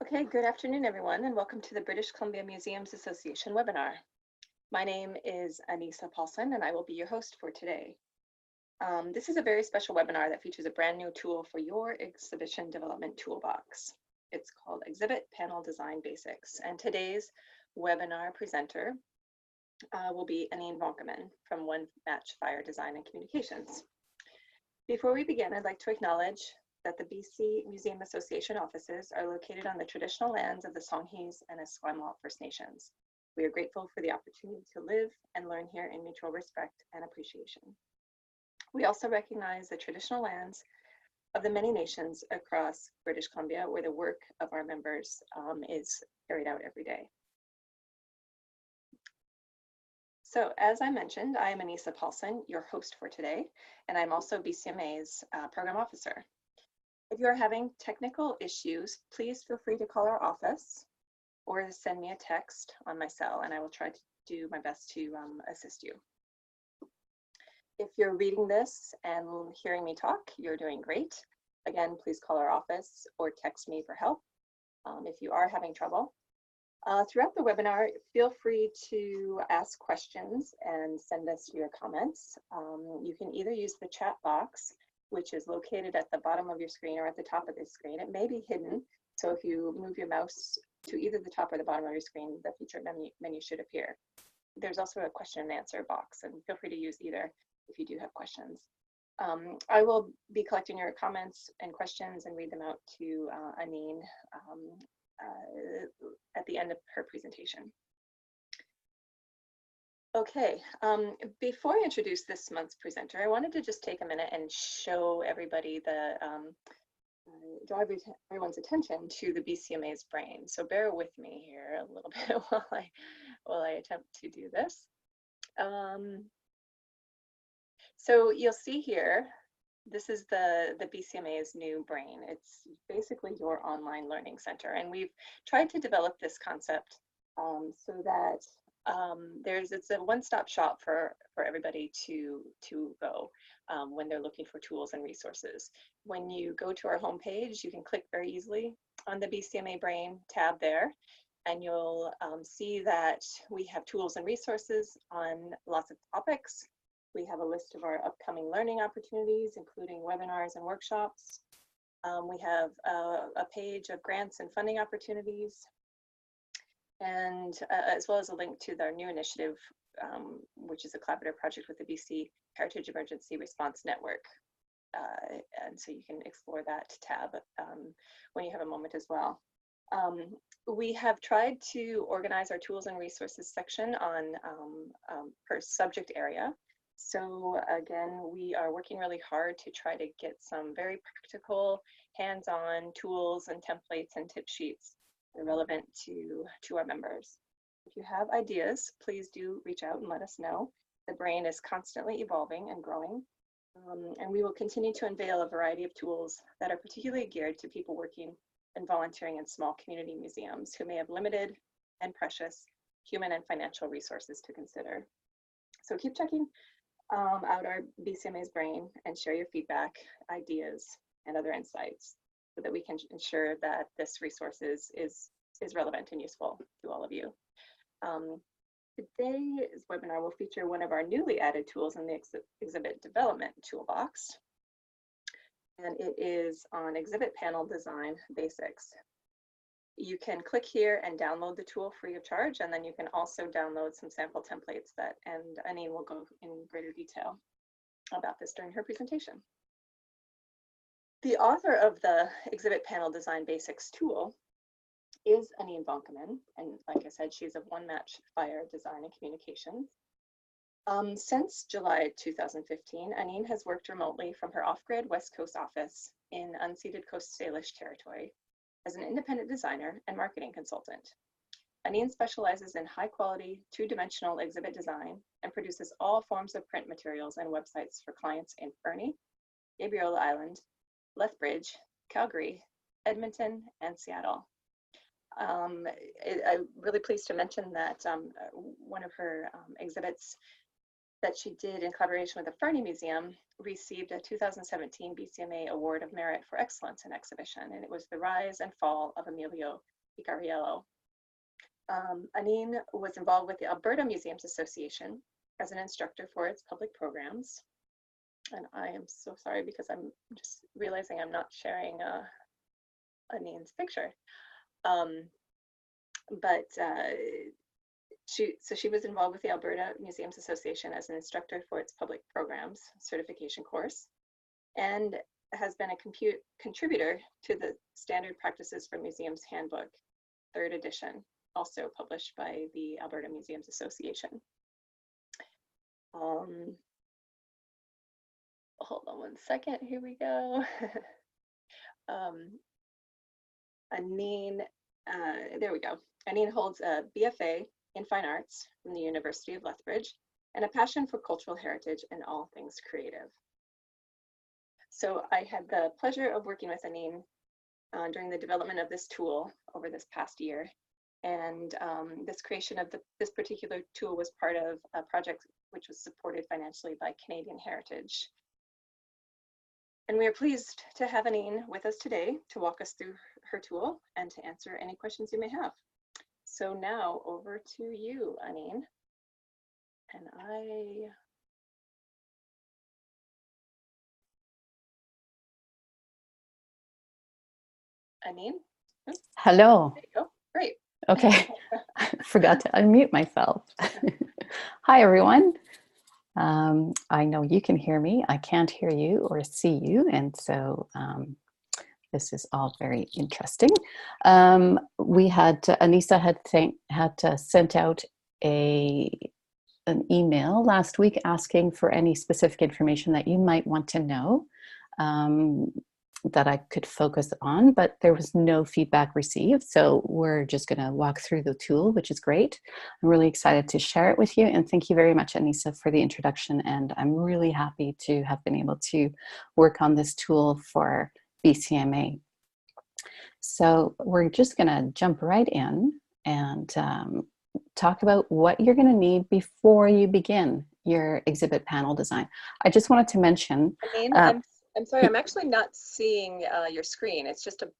Okay, good afternoon, everyone, and welcome to the British Columbia Museums Association webinar. My name is Anissa Paulson, and I will be your host for today. This is a very special webinar that features a brand new tool for your exhibition development toolbox. It's called Exhibit Panel Design Basics, and today's webinar presenter will be Anine Vonkeman from One Match Fire Design and Communications. Before we begin, I'd like to acknowledge that the BC Museum Association offices are located on the traditional lands of the Songhees and Esquimalt First Nations. We are grateful for the opportunity to live and learn here in mutual respect and appreciation. We also recognize the traditional lands of the many nations across British Columbia where the work of our members is carried out every day. So as I mentioned, I am Anissa Paulson, your host for today, and I'm also BCMA's program officer. If you're having technical issues, please feel free to call our office or send me a text on my cell, and I will try to do my best to assist you. If you're reading this and hearing me talk, you're doing great. Again, please call our office or text me for help if you are having trouble. Throughout the webinar, feel free to ask questions and send us your comments. You can either use the chat box, which is located at the bottom of your screen or at the top of the screen. It may be hidden, so if you move your mouse to either the top or the bottom of your screen, the featured menu should appear. There's also a question and answer box, and feel free to use either if you do have questions. I will be collecting your comments and questions and read them out to Anine at the end of her presentation. Okay, before I introduce this month's presenter, I wanted to just take a minute and show everybody draw everyone's attention to the BCMA's brain. So bear with me here a little bit while I attempt to do this. So you'll see here, this is the BCMA's new brain. It's basically your online learning center, and we've tried to develop this concept so that it's a one-stop shop for everybody to go when they're looking for tools and resources. When you go to our homepage, you can click very easily on the BCMA Brain tab there, and you'll see that we have tools and resources on lots of topics. We have a list of our upcoming learning opportunities, including webinars and workshops. We have a page of grants and funding opportunities, and as well as a link to our new initiative, which is a collaborative project with the BC Heritage Emergency Response Network. And so you can explore that tab when you have a moment as well. We have tried to organize our tools and resources section on per subject area. So again, we are working really hard to try to get some very practical, hands-on tools and templates and tip sheets that are relevant to our members. If you have ideas, please do reach out and let us know. The brain is constantly evolving and growing, and we will continue to unveil a variety of tools that are particularly geared to people working and volunteering in small community museums who may have limited and precious human and financial resources to consider. So keep checking out our BCMA's brain and share your feedback, ideas, and other insights so that we can ensure that this resource is relevant and useful to all of you. Today's webinar will feature one of our newly added tools in the exhibit development toolbox, and it is on exhibit panel design basics. You can click here and download the tool free of charge, and then you can also download some sample templates and Anine will go in greater detail about this during her presentation. The author of the Exhibit Panel Design Basics tool is Anine Vonkeman, and like I said, she's of One Match Fire Design and Communications. Since July 2015, Anine has worked remotely from her off-grid West Coast office in unceded Coast Salish territory as an independent designer and marketing consultant. Anine specializes in high-quality, two-dimensional exhibit design and produces all forms of print materials and websites for clients in Fernie, Gabriola Island, Lethbridge, Calgary, Edmonton, and Seattle. I'm really pleased to mention that one of her exhibits that she did in collaboration with the Fernie Museum received a 2017 BCMA Award of Merit for Excellence in Exhibition, and it was The Rise and Fall of Emilio Icariello. Anine was involved with the Alberta Museums Association as an instructor for its public programs. And I am so sorry because I'm just realizing I'm not sharing Anine's picture. She was involved with the Alberta Museums Association as an instructor for its public programs certification course, and has been a contributor to the Standard Practices for Museums Handbook, 3rd edition, also published by the Alberta Museums Association. Hold on one second, here we go. Anine, there we go. Anine holds a BFA in Fine Arts from the University of Lethbridge and a passion for cultural heritage and all things creative. So I had the pleasure of working with Anine during the development of this tool over this past year. And this creation of this particular tool was part of a project which was supported financially by Canadian Heritage. And we are pleased to have Anine with us today to walk us through her tool and to answer any questions you may have. So now over to you, Anine. And Anine? Hello. There you go. Great. Okay. I forgot to unmute myself. Hi, everyone. I know you can hear me. I can't hear you or see you. And so this is all very interesting. Anissa had sent out an email last week asking for any specific information that you might want to know that I could focus on, but there was no feedback received. So we're just going to walk through the tool, which is great. I'm really excited to share it with you. And thank you very much, Anissa, for the introduction. And I'm really happy to have been able to work on this tool for BCMA. So we're just going to jump right in and talk about what you're going to need before you begin your exhibit panel design. I just wanted to mention... Anine, I'm sorry, I'm actually not seeing your screen. It's just a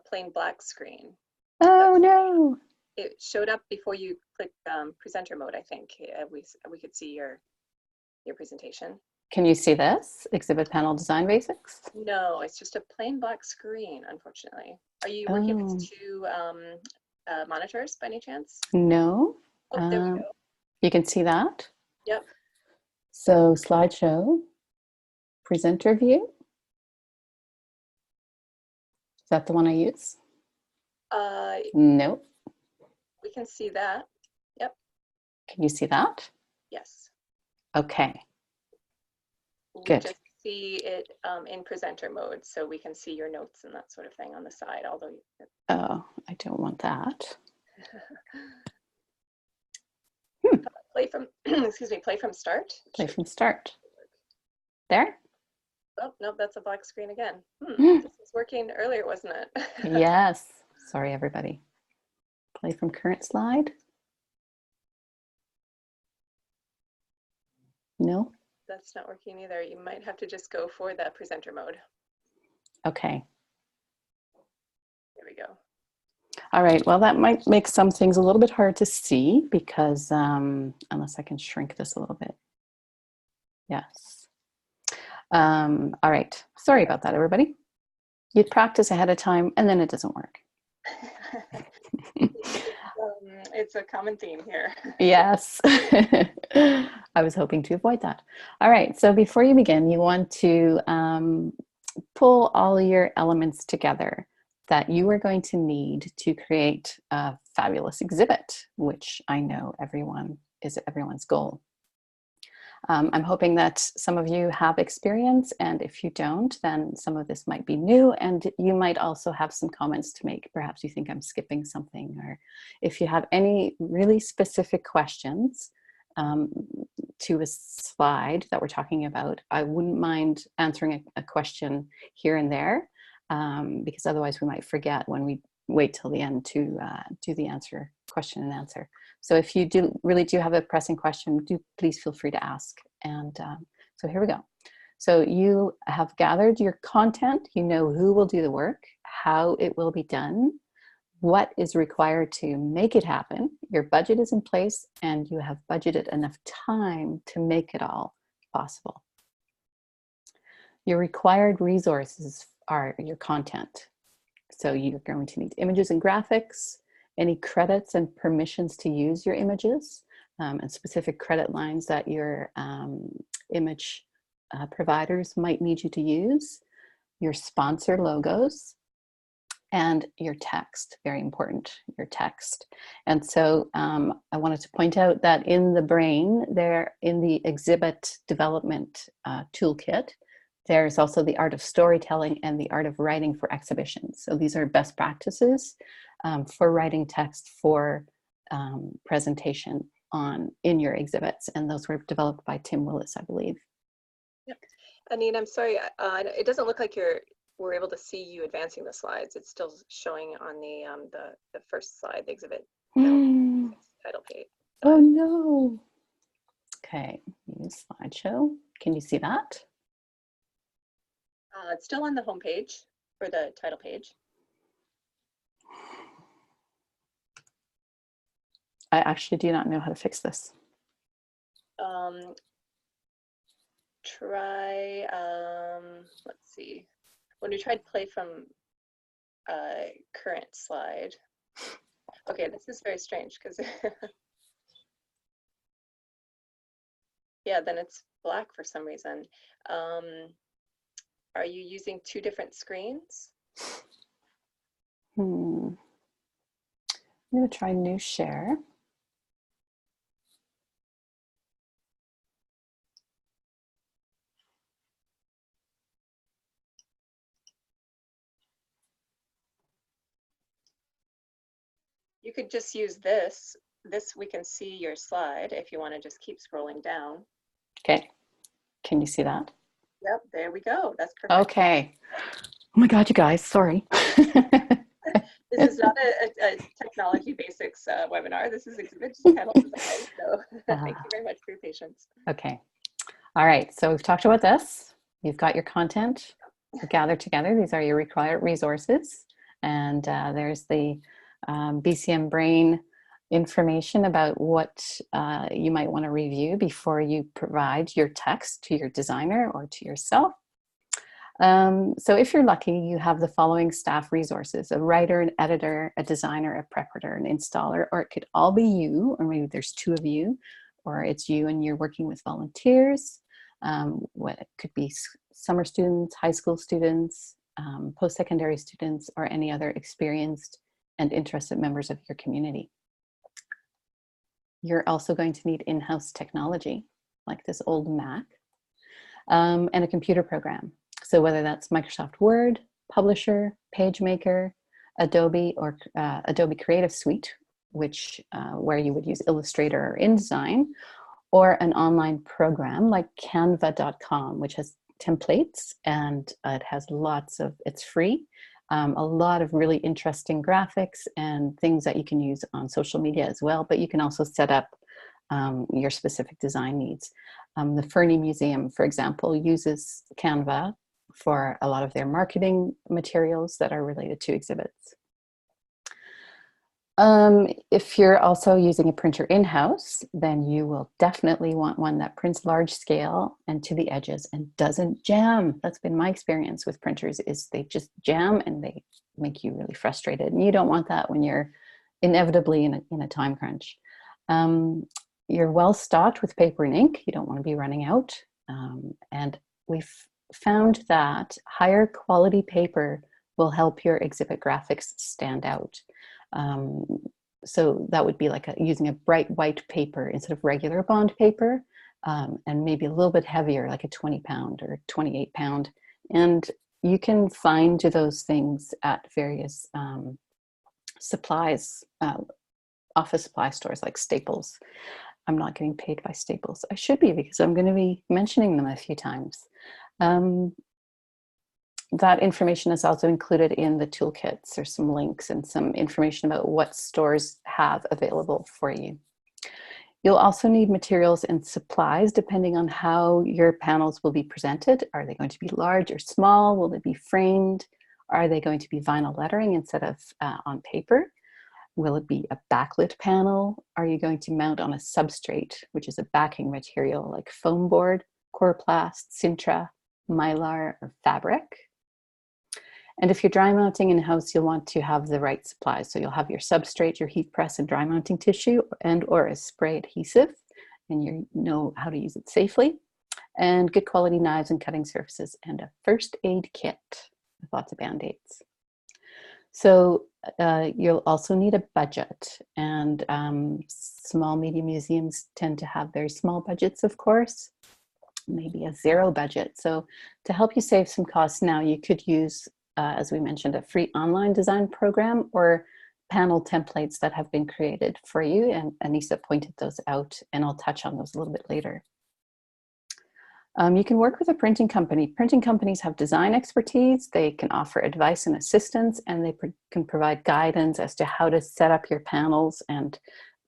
plain black screen. Oh, no. It showed up before you clicked presenter mode, I think. We could see your presentation. Can you see this? Exhibit panel design basics? No, it's just a plain black screen, unfortunately. Are you working with two monitors by any chance? No. Oh, there we go. You can see that? Yep. So slideshow, presenter view. Is that the one I use? No. We can see that. Yep. Can you see that? Yes. Okay. We just see it in presenter mode, so we can see your notes and that sort of thing on the side, although... Oh, I don't want that. Play from, excuse me, play from start. Play from start. There? Oh, no, that's a black screen again. This was working earlier, wasn't it? Yes. Sorry, everybody. Play from current slide. No? That's not working either. You might have to just go for the presenter mode. Okay. There we go. All right. Well, that might make some things a little bit hard to see because unless I can shrink this a little bit. Yes. All right. Sorry about that, everybody. You'd practice ahead of time and then it doesn't work. It's a common theme here. Yes. I was hoping to avoid that. All right. So before you begin, you want to pull all your elements together that you are going to need to create a fabulous exhibit, which I know is everyone's goal. I'm hoping that some of you have experience, and if you don't, then some of this might be new, and you might also have some comments to make. Perhaps you think I'm skipping something, or if you have any really specific questions to a slide that we're talking about, I wouldn't mind answering a question here and there, because otherwise we might forget when we wait till the end to do the question and answer. So if you really do have a pressing question, please feel free to ask. And so here we go. So you have gathered your content, you know who will do the work, how it will be done, what is required to make it happen. Your budget is in place and you have budgeted enough time to make it all possible. Your required resources are your content. So you're going to need images and graphics, any credits and permissions to use your images, and specific credit lines that your image providers might need you to use, your sponsor logos, and your text, very important, your text. And so I wanted to point out that in the brain, there in the exhibit development toolkit, there's also the art of storytelling and the art of writing for exhibitions. So these are best practices for writing text for presentation in your exhibits. And those were developed by Tim Willis, I believe. Yep. Anine, I'm sorry, it doesn't look like we're able to see you advancing the slides. It's still showing on the first slide, the exhibit title page. Oh no. Okay, use slideshow. Can you see that? It's still on the home page for the title page. I actually do not know how to fix this. Try, let's see. When we tried play from current slide. Okay, this is very strange because yeah, then it's black for some reason. Are you using two different screens? I'm going to try new share. You could just use this. We can see your slide if you want to just keep scrolling down. Okay, can you see that? Yep, there we go. That's perfect. Okay. Oh my God, you guys, sorry. This is not a technology basics webinar. This is exhibit panel design. So thank you very much for your patience. Okay. All right. So we've talked about this. You've got your content gathered together. These are your required resources. And there's the BCM Brain information about what you might want to review before you provide your text to your designer or to yourself. So if you're lucky, you have the following staff resources: a writer, an editor, a designer, a preparator, an installer, or it could all be you, or maybe there's two of you, or it's you and you're working with volunteers. What it could be summer students, high school students, post-secondary students, or any other experienced and interested members of your community. You're also going to need in-house technology, like this old Mac, and a computer program. So whether that's Microsoft Word, Publisher, PageMaker, Adobe, or Adobe Creative Suite, which where you would use Illustrator or InDesign, or an online program like canva.com, which has templates and it has it's free, a lot of really interesting graphics and things that you can use on social media as well, but you can also set up your specific design needs. The Fernie Museum, for example, uses Canva for a lot of their marketing materials that are related to exhibits. If you're also using a printer in-house, then you will definitely want one that prints large scale and to the edges and doesn't jam. That's been my experience with printers, is they just jam and they make you really frustrated. And you don't want that when you're inevitably in a time crunch. You're well stocked with paper and ink. You don't want to be running out. And we've found that higher quality paper will help your exhibit graphics stand out. So that would be like using a bright white paper instead of regular bond paper, and maybe a little bit heavier, like a 20-pound or 28-pound. And you can find those things at various supplies, office supply stores like Staples. I'm not getting paid by Staples. I should be, because I'm going to be mentioning them a few times. That information is also included in the toolkits. There's some links and some information about what stores have available for you. You'll also need materials and supplies depending on how your panels will be presented. Are they going to be large or small? Will they be framed? Are they going to be vinyl lettering instead of on paper? Will it be a backlit panel? Are you going to mount on a substrate, which is a backing material like foam board, coroplast, Sintra, mylar, or fabric? And if you're dry mounting in-house, you'll want to have the right supplies. So you'll have your substrate, your heat press and dry mounting tissue, and or a spray adhesive, and you know how to use it safely, and good quality knives and cutting surfaces, and a first aid kit with lots of Band-Aids. So you'll also need a budget, and small, medium museums tend to have very small budgets, of course, maybe a zero budget. So to help you save some costs now, you could use, as we mentioned, a free online design program or panel templates that have been created for you. And Anissa pointed those out, and I'll touch on those a little bit later. You can work with a printing company. Printing companies have design expertise. They can offer advice and assistance, and they can provide guidance as to how to set up your panels, and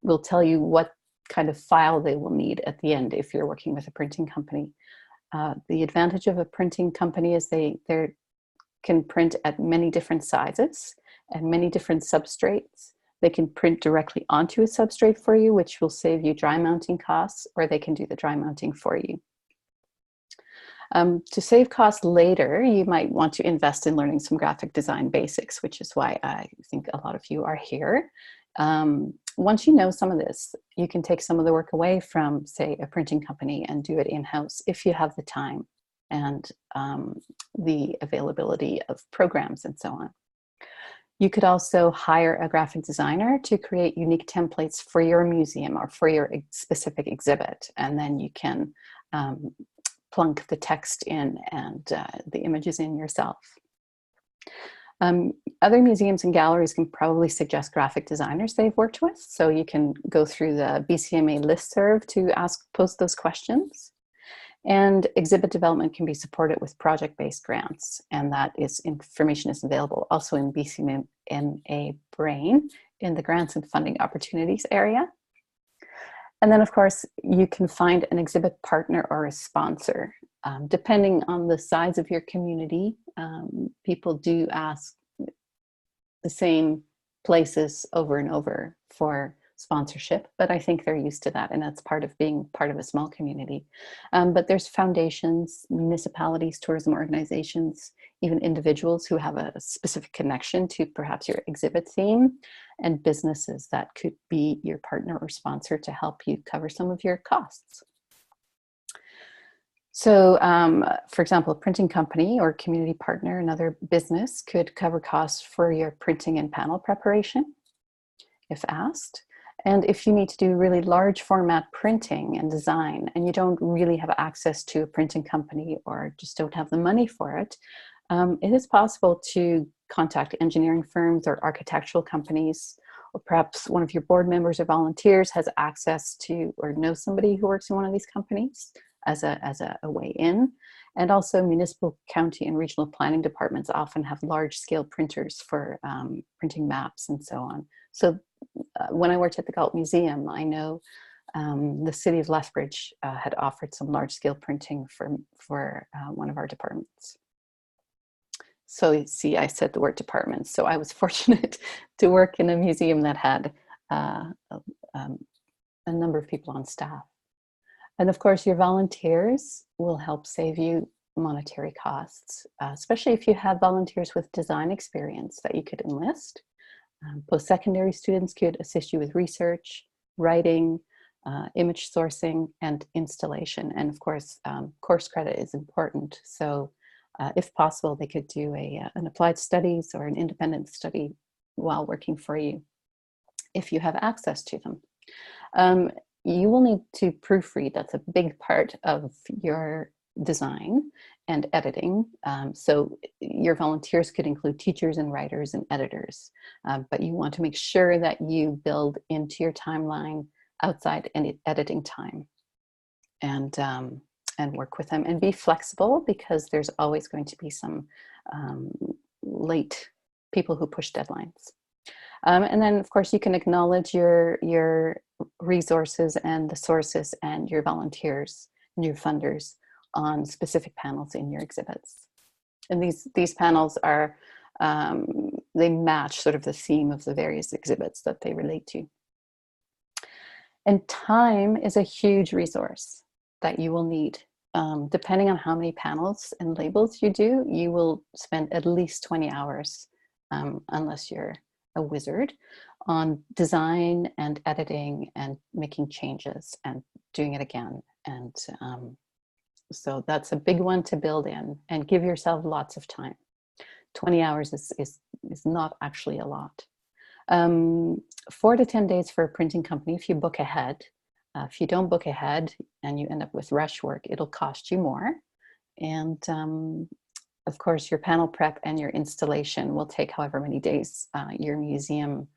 will tell you what kind of file they will need at the end if you're working with a printing company. The advantage of a printing company is they can print at many different sizes and many different substrates. They can print directly onto a substrate for you, which will save you dry mounting costs, or they can do the dry mounting for you. To save costs later, you might want to invest in learning some graphic design basics, which is why I think a lot of you are here. Once you know some of this, you can take some of the work away from, say, a printing company and do it in-house if you have the time and the availability of programs and so on. You could also hire a graphic designer to create unique templates for your museum or for your specific exhibit, and then you can plunk the text in and the images in yourself. Other museums and galleries can probably suggest graphic designers they've worked with, so you can go through the BCMA listserv to post those questions. And exhibit development can be supported with project-based grants, and that information is available also in BCMA Brain in the grants and funding opportunities area. And then, of course, you can find an exhibit partner or a sponsor. Depending on the size of your community, people do ask the same places over and over for sponsorship, but I think they're used to that, and that's part of being part of a small community. But there's foundations, municipalities, tourism organizations, even individuals who have a specific connection to perhaps your exhibit theme, and businesses that could be your partner or sponsor to help you cover some of your costs. So, for example, a printing company or community partner, another business, could cover costs for your printing and panel preparation, if asked. And if you need to do really large format printing and design, and you don't really have access to a printing company or just don't have the money for it, it is possible to contact engineering firms or architectural companies, or perhaps one of your board members or volunteers has access to or knows somebody who works in one of these companies as a way in. And also municipal, county, and regional planning departments often have large scale printers for printing maps and so on. So when I worked at the Galt Museum, I know the city of Lethbridge had offered some large scale printing for one of our departments. So you see, I said the word departments. So I was fortunate to work in a museum that had a number of people on staff. And of course, your volunteers will help save you monetary costs, especially if you have volunteers with design experience that you could enlist. Post-secondary students could assist you with research, writing, image sourcing, and installation. And of course, course credit is important. So if possible, they could do an applied studies or an independent study while working for you, if you have access to them. You will need to proofread. That's a big part of your design and editing. So your volunteers could include teachers and writers and editors, but you want to make sure that you build into your timeline outside any editing time, and work with them and be flexible, because there's always going to be some late people who push deadlines. And then, of course, you can acknowledge your resources and the sources and your volunteers and your funders on specific panels in your exhibits. And these panels are they match sort of the theme of the various exhibits that they relate to. And time is a huge resource that you will need. Depending on how many panels and labels you do, you will spend at least 20 hours, unless you're a wizard, on design and editing and making changes and doing it again. And so that's a big one to build in, and give yourself lots of time. 20 hours is not actually a lot. 4 to 10 days for a printing company if you book ahead. If you don't book ahead and you end up with rush work, it'll cost you more. And of course, your panel prep and your installation will take however many days your museum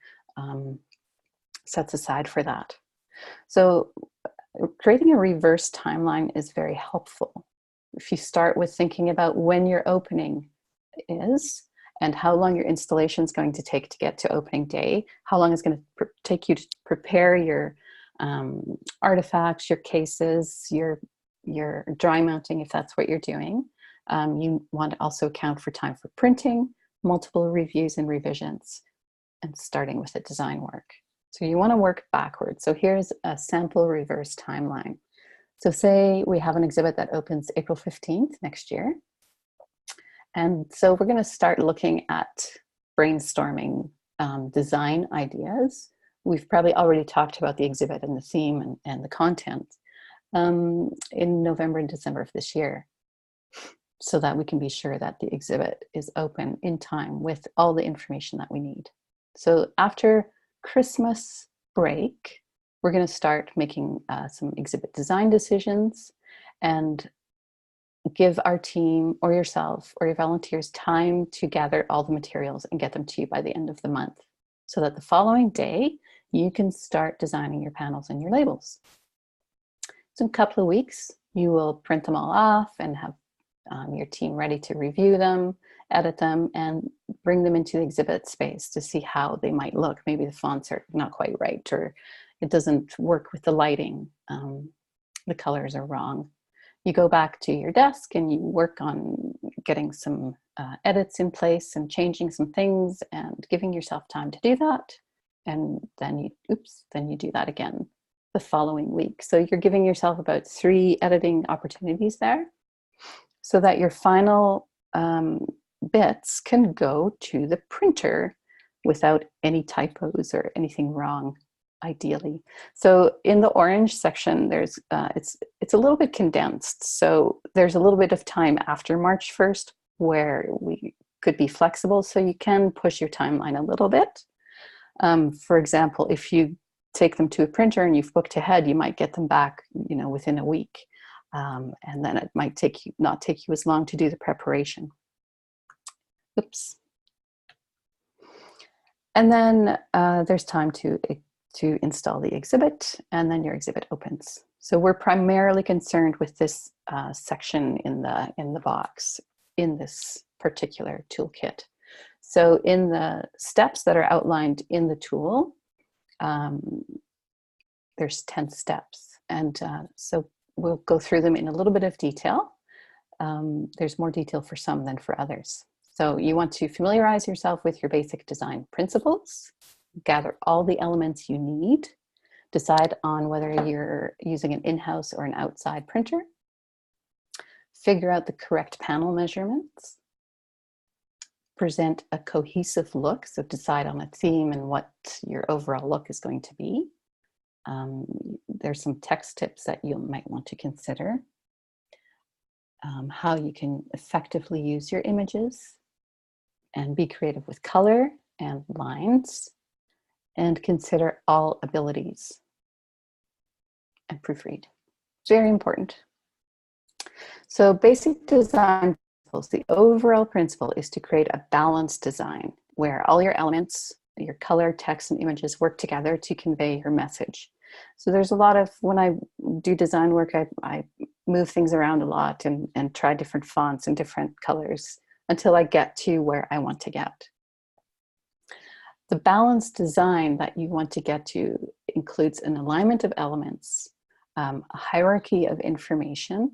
sets aside for that. So creating a reverse timeline is very helpful. If you start with thinking about when your opening is and how long your installation is going to take to get to opening day, how long it's going to take you to prepare your artifacts, your cases, your dry mounting, if that's what you're doing. You want to also account for time for printing, multiple reviews and revisions, and starting with the design work. So you want to work backwards. So here's a sample reverse timeline. So say we have an exhibit that opens April 15th next year. And so we're going to start looking at brainstorming design ideas. We've probably already talked about the exhibit and the theme and the content in November and December of this year, so that we can be sure that the exhibit is open in time with all the information that we need. So after Christmas break, we're going to start making some exhibit design decisions and give our team or yourself or your volunteers time to gather all the materials and get them to you by the end of the month, so that the following day you can start designing your panels and your labels. So in a couple of weeks, you will print them all off and have your team ready to review them, edit them, and bring them into the exhibit space to see how they might look. Maybe the fonts are not quite right, or it doesn't work with the lighting. The colors are wrong. You go back to your desk and you work on getting some edits in place and changing some things and giving yourself time to do that. And then you do that again the following week. So you're giving yourself about 3 editing opportunities there, so that your final bits can go to the printer without any typos or anything wrong, ideally. So in the orange section, there's it's a little bit condensed. So there's a little bit of time after March 1st where we could be flexible, so you can push your timeline a little bit. For example, if you take them to a printer and you've booked ahead, you might get them back, within a week. And then it might not take you as long to do the preparation. Oops. And then there's time to install the exhibit, and then your exhibit opens. So we're primarily concerned with this section in the box in this particular toolkit. So in the steps that are outlined in the tool, there's 10 steps, and so we'll go through them in a little bit of detail. There's more detail for some than for others. So you want to familiarize yourself with your basic design principles, gather all the elements you need, decide on whether you're using an in-house or an outside printer, figure out the correct panel measurements, present a cohesive look, so decide on a theme and what your overall look is going to be. There's some text tips that you might want to consider. How you can effectively use your images and be creative with color and lines, and consider all abilities and proofread. Very important. So basic design principles, the overall principle is to create a balanced design where all your elements, your color, text, and images work together to convey your message. So there's a lot of, when I do design work, I move things around a lot and try different fonts and different colors until I get to where I want to get. The balanced design that you want to get to includes an alignment of elements, a hierarchy of information,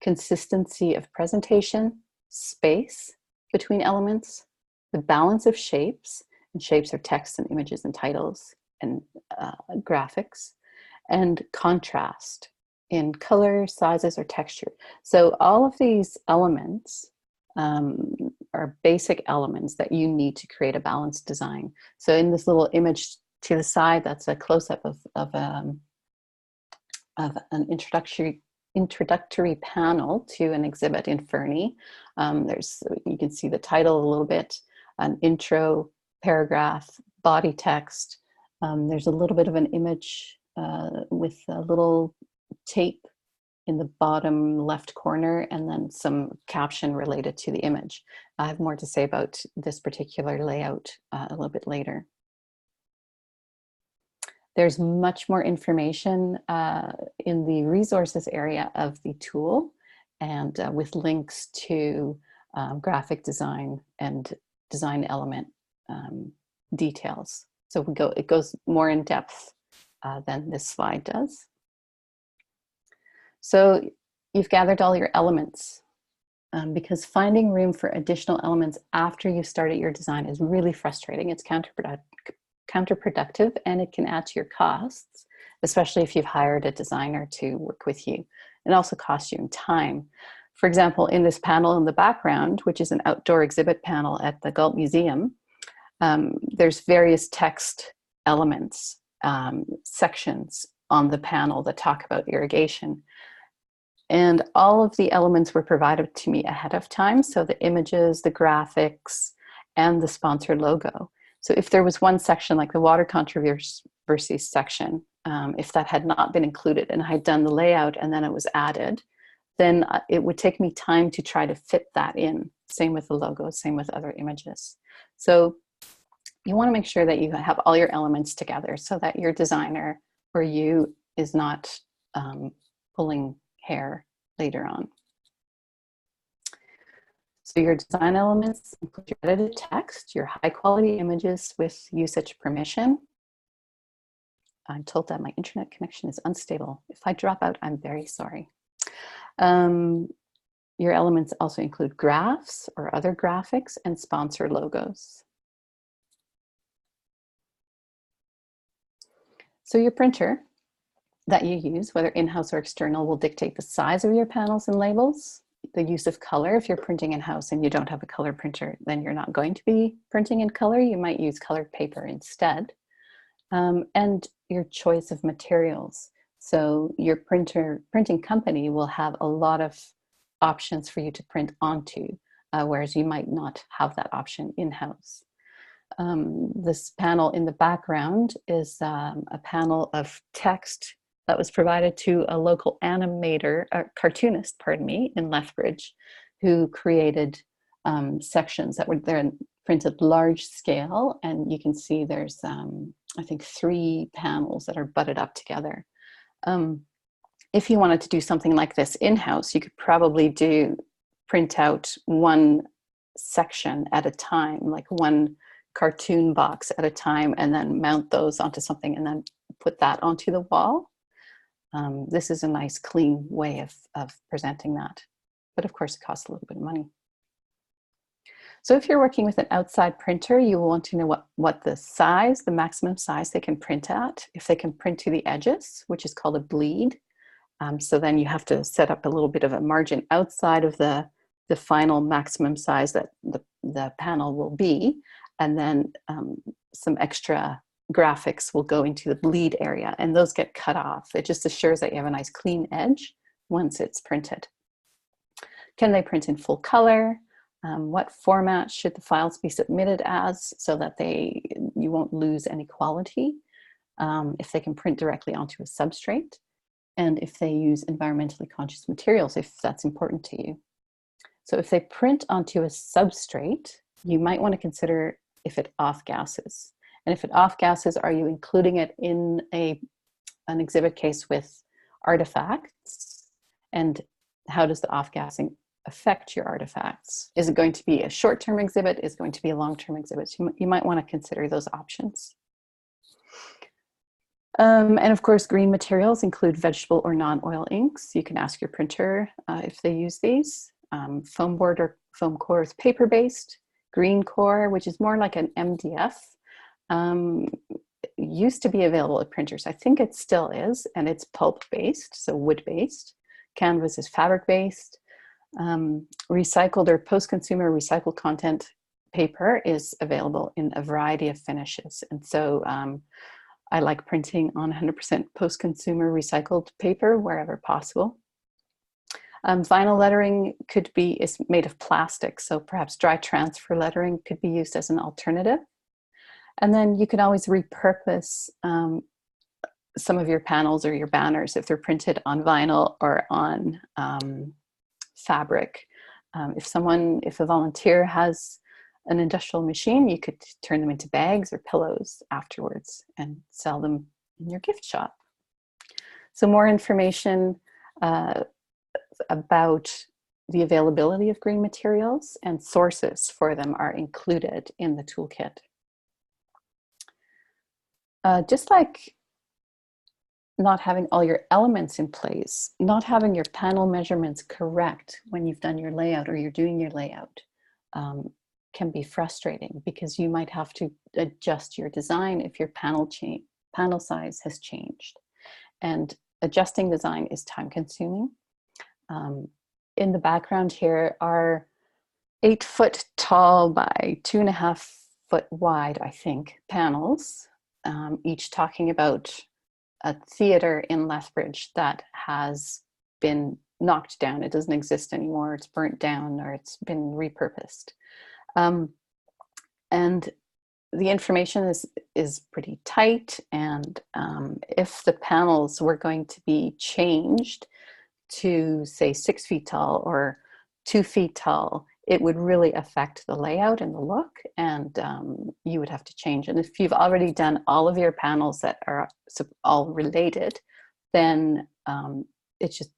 consistency of presentation, space between elements, the balance of shapes, and shapes are text and images and titles and graphics, and contrast in color, sizes, or texture. So all of these elements are basic elements that you need to create a balanced design. So in this little image to the side, that's a close-up of an introductory panel to an exhibit in Fernie. You can see the title a little bit, an intro, paragraph, body text. There's a little bit of an image with a little tape in the bottom left corner, and then some caption related to the image. I have more to say about this particular layout a little bit later. There's much more information in the resources area of the tool, and with links to graphic design and design element details. So it goes more in depth than this slide does. So you've gathered all your elements, because finding room for additional elements after you've started your design is really frustrating. It's counterproductive, and it can add to your costs, especially if you've hired a designer to work with you. It also costs you in time. For example, in this panel in the background, which is an outdoor exhibit panel at the Galt Museum, there's various text elements, sections on the panel that talk about irrigation. And all of the elements were provided to me ahead of time. So the images, the graphics, and the sponsored logo. So if there was one section like the water controversy section, if that had not been included and I had done the layout and then it was added, then it would take me time to try to fit that in. Same with the logo, same with other images. So you want to make sure that you have all your elements together so that your designer or you is not pulling hair later on. So your design elements include your edited text, your high quality images with usage permission. I'm told that my internet connection is unstable. If I drop out, I'm very sorry. Your elements also include graphs or other graphics and sponsor logos. So your printer that you use, whether in-house or external, will dictate the size of your panels and labels, the use of color. If you're printing in-house and you don't have a color printer, then you're not going to be printing in color. You might use colored paper instead. And your choice of materials. So your printing company will have a lot of options for you to print onto, whereas you might not have that option in-house. This panel in the background is a panel of text that was provided to a local cartoonist, pardon me, in Lethbridge, who created sections that were then printed large scale. And you can see there's, I think, 3 panels that are butted up together. If you wanted to do something like this in-house, you could probably print out one section at a time, like one cartoon box at a time, and then mount those onto something and then put that onto the wall. This is a nice, clean way of presenting that. But of course, it costs a little bit of money. So if you're working with an outside printer, you will want to know what the maximum size they can print at. If they can print to the edges, which is called a bleed. So then you have to set up a little bit of a margin outside of the final maximum size that the panel will be. And then some extra graphics will go into the bleed area, and those get cut off. It just assures that you have a nice clean edge once it's printed. Can they print in full color? What format should the files be submitted as so that you won't lose any quality? If they can print directly onto a substrate, and if they use environmentally conscious materials, if that's important to you. So if they print onto a substrate, you might want to consider if it off-gases. And if it off-gases, are you including it in an exhibit case with artifacts? And how does the off-gassing affect your artifacts? Is it going to be a short-term exhibit? Is it going to be a long-term exhibit? You might want to consider those options. And of course, green materials include vegetable or non-oil inks. You can ask your printer if they use these. Foam board or foam core is paper-based. green core, which is more like an MDF. Um, used to be available at printers. I think it still is, and it's pulp-based, so wood-based. Canvas is fabric-based. Recycled or post-consumer recycled content paper is available in a variety of finishes. And so I like printing on 100% post-consumer recycled paper wherever possible. Vinyl lettering is made of plastic, so perhaps dry transfer lettering could be used as an alternative. And then you can always repurpose some of your panels or your banners if they're printed on vinyl or on fabric. If a volunteer has an industrial machine, you could turn them into bags or pillows afterwards and sell them in your gift shop. So more information about the availability of green materials and sources for them are included in the toolkit. Just like not having all your elements in place, not having your panel measurements correct when you've done your layout or you're doing your layout can be frustrating, because you might have to adjust your design if your panel size has changed. And adjusting design is time consuming. In the background here are 8 foot tall by 2.5 foot wide, I think, panels, each talking about a theater in Lethbridge that has been knocked down. It doesn't exist anymore. It's burnt down, or it's been repurposed. And the information is pretty tight. And if the panels were going to be changed to, say, 6 feet tall or 2 feet tall, it would really affect the layout and the look, and you would have to change. And if you've already done all of your panels that are all related, then it just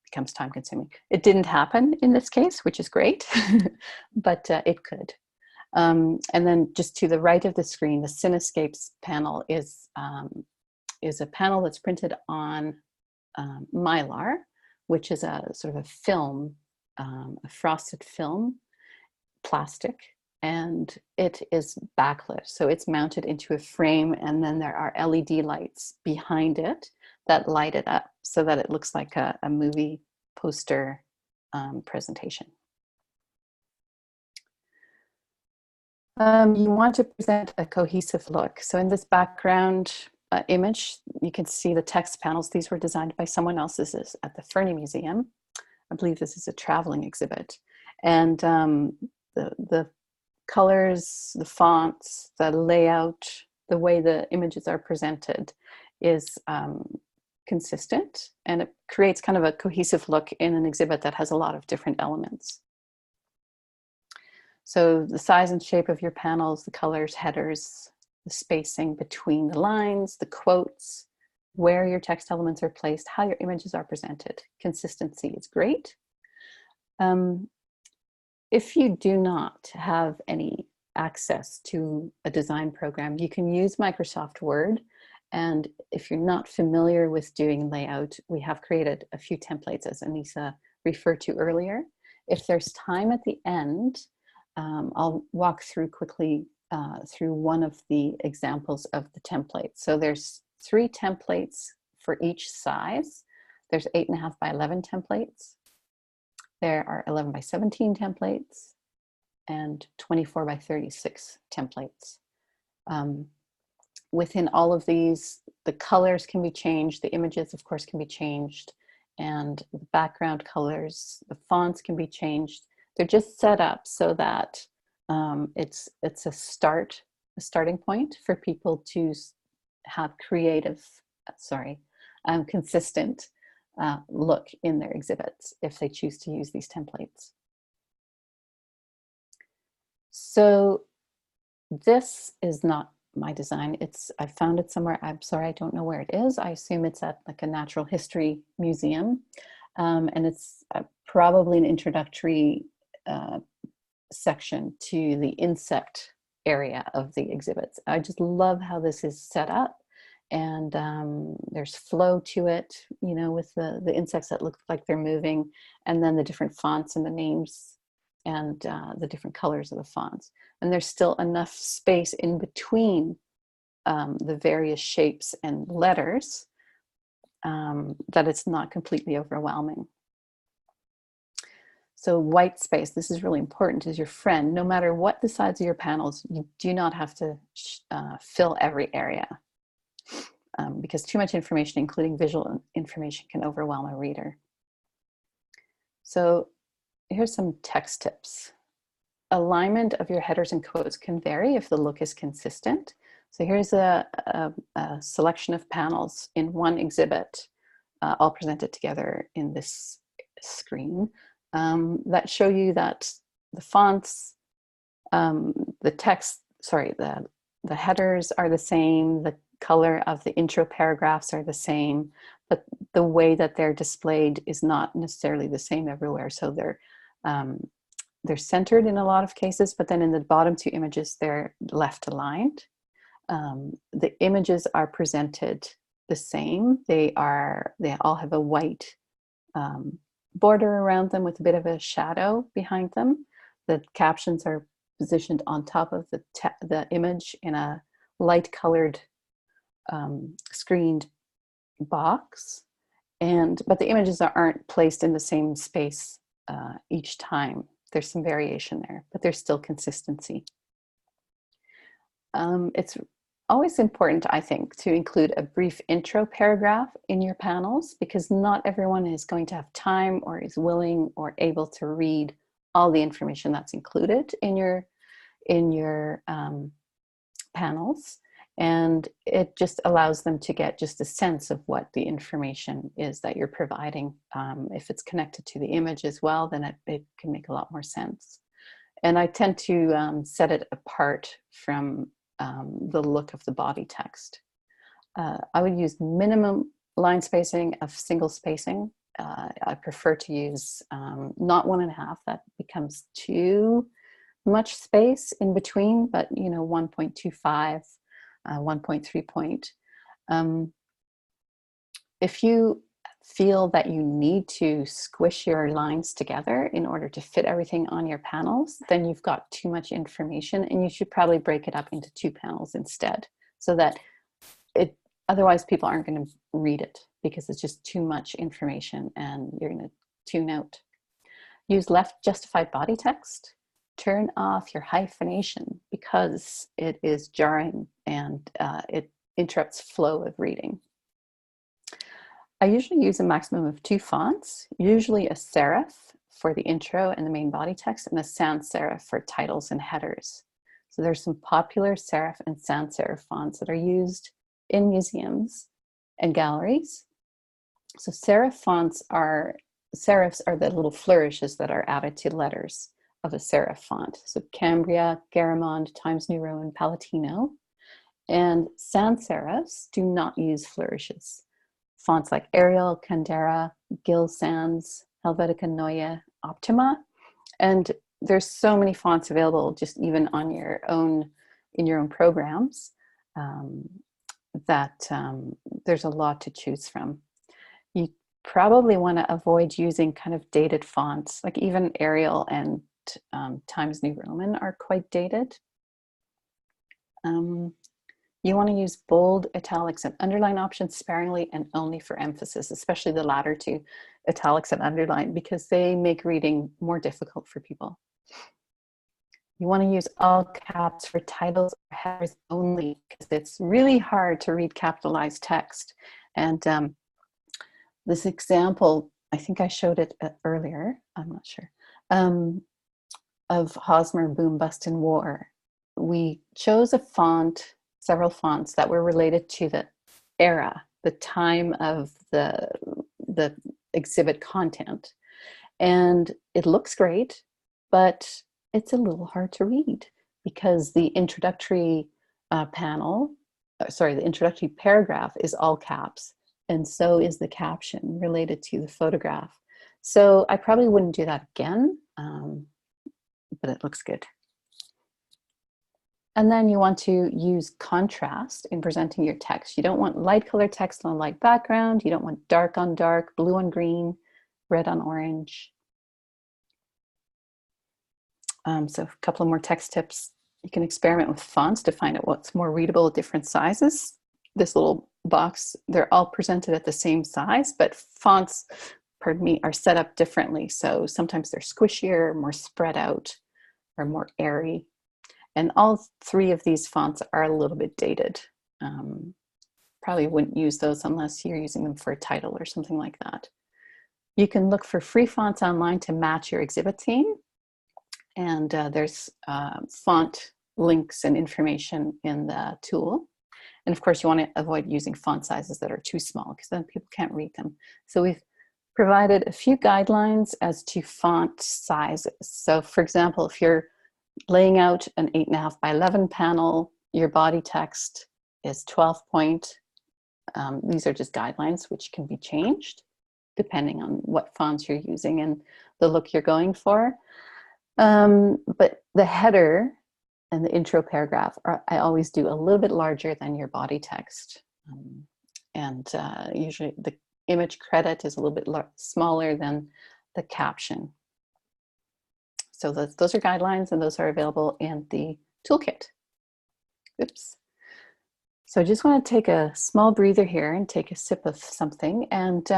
becomes time consuming. It didn't happen in this case, which is great, but it could. And then just to the right of the screen, the Cinescapes panel is a panel that's printed on Mylar, which is a sort of a film, a frosted film plastic, and it is backlit. So it's mounted into a frame, and then there are LED lights behind it that light it up so that it looks like a movie poster presentation. You want to present a cohesive look. So in this background image, you can see the text panels. These were designed by someone else. This is at the Fernie Museum. I believe this is a traveling exhibit. And the colors, the fonts, the layout, the way the images are presented is consistent, and it creates kind of a cohesive look in an exhibit that has a lot of different elements. So the size and shape of your panels, the colors, headers, the spacing between the lines, the quotes, where your text elements are placed, how your images are presented. Consistency is great. If you do not have any access to a design program, you can use Microsoft Word. And if you're not familiar with doing layout, we have created a few templates, as Anissa referred to earlier. If there's time at the end, I'll walk through quickly through one of the examples of the templates. So there's 3 templates for each size. There's 8.5 by 11 templates. There are 11 by 17 templates and 24 by 36 templates. Within all of these, the colors can be changed, the images, of course, can be changed, and the background colors, the fonts can be changed. They're just set up so that it's a starting point for people to have consistent look in their exhibits if they choose to use these templates. So this is not my design. I found it somewhere. I'm sorry, I don't know where it is. I assume it's at like a natural history museum. And it's probably an introductory section to the insect area of the exhibits. I just love how this is set up. And there's flow to it, you know, with the insects that look like they're moving, and then the different fonts and the names and the different colors of the fonts. And there's still enough space in between the various shapes and letters that it's not completely overwhelming. So white space, this is really important, is your friend. No matter what the size of your panels, you do not have to fill every area because too much information, including visual information, can overwhelm a reader. So here's some text tips. Alignment of your headers and quotes can vary if the look is consistent. So here's a selection of panels in one exhibit, all presented together in this screen, that show you that the fonts, the text, sorry, the headers are the same, the color of the intro paragraphs are the same, but the way that they're displayed is not necessarily the same everywhere. So they're centered in a lot of cases, but then in the bottom two images, they're left aligned. The images are presented the same. They all have a white border around them with a bit of a shadow behind them. The captions are positioned on top of the image in a light colored screened box, but the images aren't placed in the same space each time. There's some variation there, but there's still consistency. It's always important, I think, to include a brief intro paragraph in your panels because not everyone is going to have time or is willing or able to read all the information that's included in your panels. And it just allows them to get just a sense of what the information is that you're providing. If it's connected to the image as well, then it can make a lot more sense. And I tend to set it apart from the look of the body text. I would use minimum line spacing of single spacing. I prefer to use not 1.5, that becomes too much space in between, but 1.25, 1.3 point. If you feel that you need to squish your lines together in order to fit everything on your panels, then you've got too much information and you should probably break it up into 2 panels instead, so that otherwise people aren't going to read it because it's just too much information and you're going to tune out. Use left justified body text. Turn off your hyphenation because it is jarring and it interrupts flow of reading. I usually use a maximum of 2 fonts, usually a serif for the intro and the main body text and a sans serif for titles and headers. So there's some popular serif and sans serif fonts that are used in museums and galleries. So serifs are the little flourishes that are added to letters of a serif font. So Cambria, Garamond, Times New Roman, Palatino. And sans serifs do not use flourishes. Fonts like Arial, Candera, Gill Sans, Helvetica Neue, Optima. And there's so many fonts available just even on in your own programs that there's a lot to choose from. You probably want to avoid using kind of dated fonts, like even Arial and Times New Roman are quite dated. You want to use bold, italics, and underline options sparingly and only for emphasis, especially the latter two, italics and underline, because they make reading more difficult for people. You want to use all caps for titles or headers only, because it's really hard to read capitalized text. And this example, I think I showed it earlier, I'm not sure, of Hosmer, Boom, Bust, and War. We chose a font, several fonts that were related to the era, the time of the exhibit content. And it looks great, but it's a little hard to read because the introductory the introductory paragraph is all caps. And so is the caption related to the photograph. So I probably wouldn't do that again, but it looks good. And then you want to use contrast in presenting your text. You don't want light colored text on a light background. You don't want dark on dark, blue on green, red on orange. So a couple of more text tips. You can experiment with fonts to find out what's more readable at different sizes. This little box, they're all presented at the same size, but fonts, pardon me, are set up differently. So sometimes they're squishier, more spread out, or more airy. And all three of these fonts are a little bit dated. Probably wouldn't use those unless you're using them for a title or something like that. You can look for free fonts online to match your exhibit theme. And there's font links and information in the tool. And of course, you want to avoid using font sizes that are too small because then people can't read them. So we've provided a few guidelines as to font sizes. So for example, if you're laying out an 8.5 by 11 panel, your body text is 12 point. These are just guidelines which can be changed depending on what fonts you're using and the look you're going for. But the header and the intro paragraph I always do a little bit larger than your body text. Usually the image credit is a little bit smaller than the caption. So those are guidelines, and those are available in the toolkit. Oops. So I just want to take a small breather here and take a sip of something. And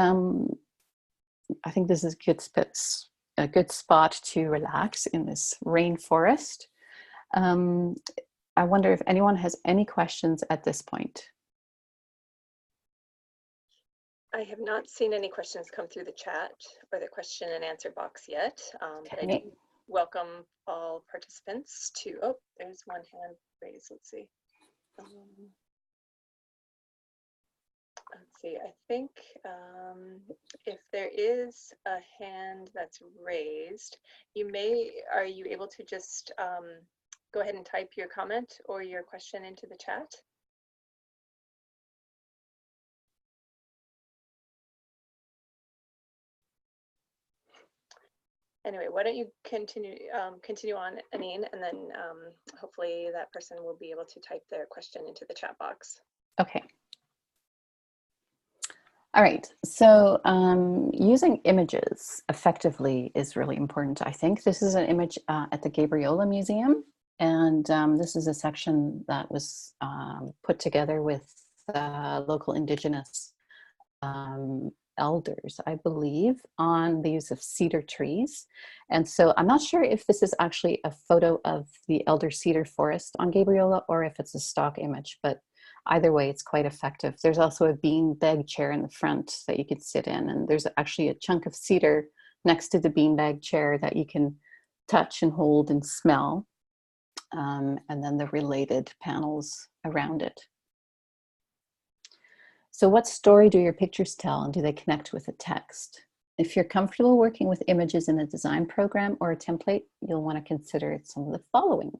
I think this is a good spot to relax in this rainforest. I wonder if anyone has any questions at this point. I have not seen any questions come through the chat or the question and answer box yet, but I do welcome all participants to, oh, there's one hand raised, let's see. Let's see, I think if there is a hand that's raised, are you able to just go ahead and type your comment or your question into the chat? Anyway, why don't you continue on, Anine, and then hopefully that person will be able to type their question into the chat box. Okay. All right, so using images effectively is really important, I think. This is an image at the Gabriola Museum, and this is a section that was put together with local Indigenous elders, I believe, on the use of cedar trees. And so I'm not sure if this is actually a photo of the elder cedar forest on Gabriola or if it's a stock image, but either way, it's quite effective. There's also a bean bag chair in the front that you could sit in, and there's actually a chunk of cedar next to the bean bag chair that you can touch and hold and smell, and then the related panels around it. So what story do your pictures tell, and do they connect with the text? If you're comfortable working with images in a design program or a template, you'll want to consider some of the following.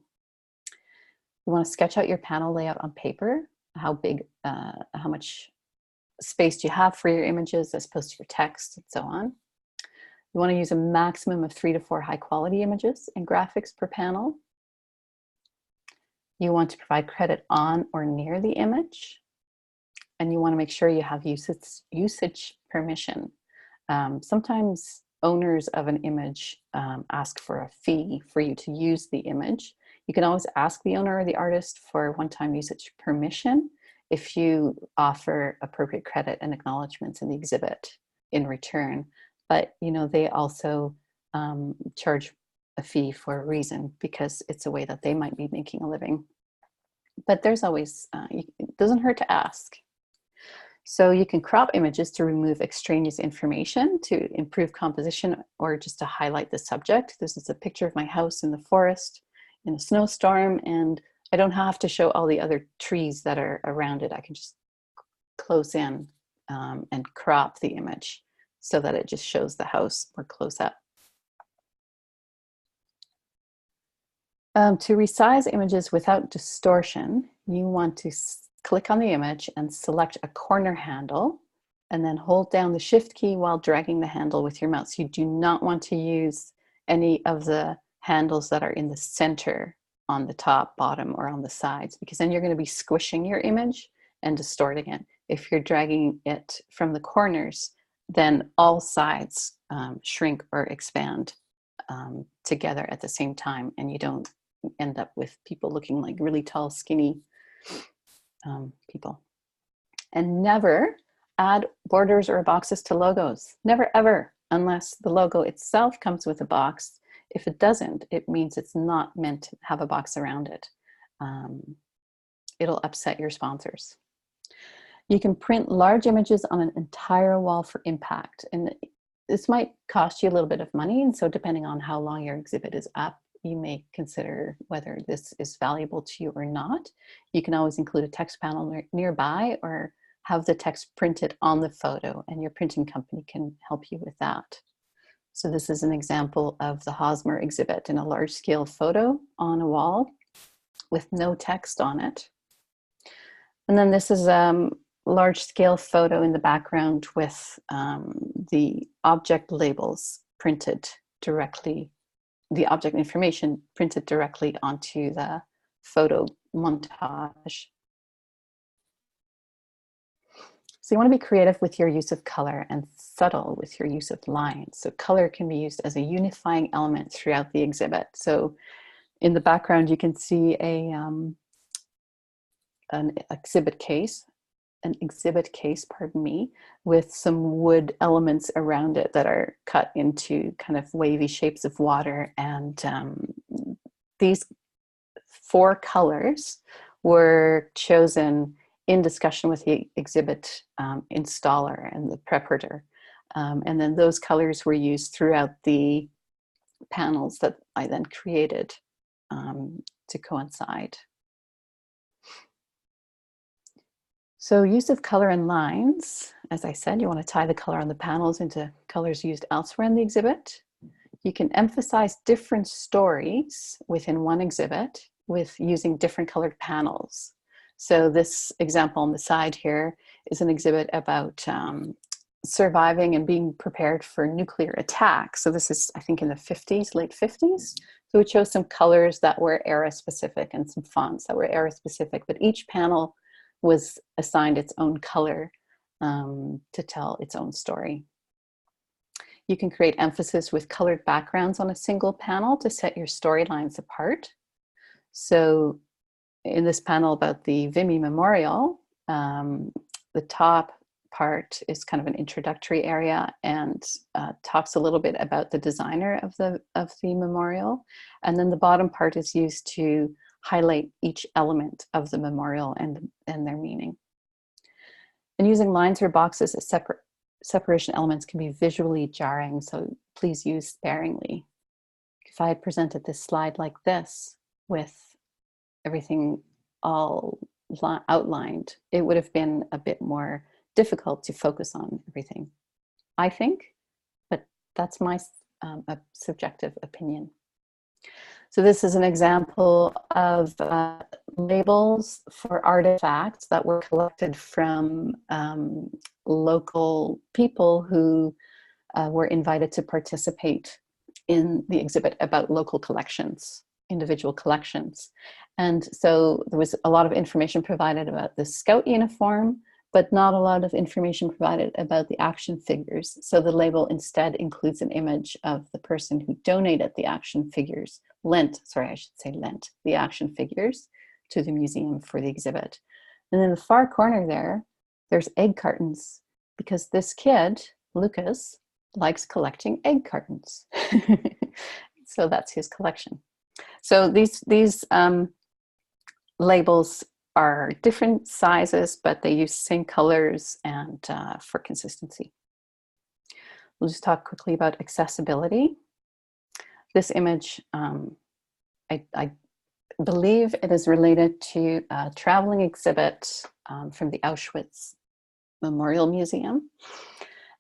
You want to sketch out your panel layout on paper. How big, how much space do you have for your images as opposed to your text, and so on. You want to use a maximum of 3 to 4 high quality images and graphics per panel. You want to provide credit on or near the image. And you want to make sure you have usage permission. Sometimes owners of an image ask for a fee for you to use the image. You can always ask the owner or the artist for one-time usage permission if you offer appropriate credit and acknowledgements in the exhibit in return. But they also charge a fee for a reason, because it's a way that they might be making a living. But there's always, it doesn't hurt to ask. So you can crop images to remove extraneous information, to improve composition, or just to highlight the subject. This is a picture of my house in the forest in a snowstorm, and I don't have to show all the other trees that are around it. I can just close in and crop the image so that it just shows the house more close up. To resize images without distortion, you want to click on the image and select a corner handle, and then hold down the Shift key while dragging the handle with your mouse. You do not want to use any of the handles that are in the center, on the top, bottom, or on the sides, because then you're going to be squishing your image and distorting it. If you're dragging it from the corners, then all sides shrink or expand together at the same time, and you don't end up with people looking like really tall, skinny people. And never add borders or boxes to logos. Never, ever, unless the logo itself comes with a box. If it doesn't, it means it's not meant to have a box around it. It'll upset your sponsors. You can print large images on an entire wall for impact. And this might cost you a little bit of money. And so depending on how long your exhibit is up, you may consider whether this is valuable to you or not. You can always include a text panel nearby or have the text printed on the photo, and your printing company can help you with that. So this is an example of the Hosmer exhibit in a large scale photo on a wall with no text on it. And then this is a large scale photo in the background with the object labels printed directly, the object information printed directly onto the photo montage. So you want to be creative with your use of color and subtle with your use of lines. So color can be used as a unifying element throughout the exhibit. So in the background, you can see an exhibit case, pardon me, with some wood elements around it that are cut into kind of wavy shapes of water. And these 4 colors were chosen in discussion with the exhibit installer and the preparator. And then those colors were used throughout the panels that I then created to coincide. So use of color and lines, as I said, you want to tie the color on the panels into colors used elsewhere in the exhibit. You can emphasize different stories within one exhibit with using different colored panels. So this example on the side here is an exhibit about surviving and being prepared for nuclear attack. So this is, I think, in the 50s, late 50s. So it shows some colors that were era specific and some fonts that were era specific, but each panel was assigned its own color to tell its own story. You can create emphasis with colored backgrounds on a single panel to set your storylines apart. So in this panel about the Vimy Memorial, the top part is kind of an introductory area and talks a little bit about the designer of the memorial. And then the bottom part is used to highlight each element of the memorial and their meaning. And using lines or boxes as separation elements can be visually jarring, so please use sparingly. If I had presented this slide like this with everything all outlined, it would have been a bit more difficult to focus on everything, I think, but that's my subjective opinion. So this is an example of labels for artifacts that were collected from local people who were invited to participate in the exhibit about local collections, individual collections. And so there was a lot of information provided about the Scout uniform, but not a lot of information provided about the action figures. So the label instead includes an image of the person who donated the action figures, lent the action figures to the museum for the exhibit. And in the far corner there's egg cartons, because this kid, Lucas, likes collecting egg cartons. So that's his collection. So these labels are different sizes, but they use the same colors and for consistency. We'll just talk quickly about accessibility. This image, I believe it is related to a traveling exhibit from the Auschwitz Memorial Museum.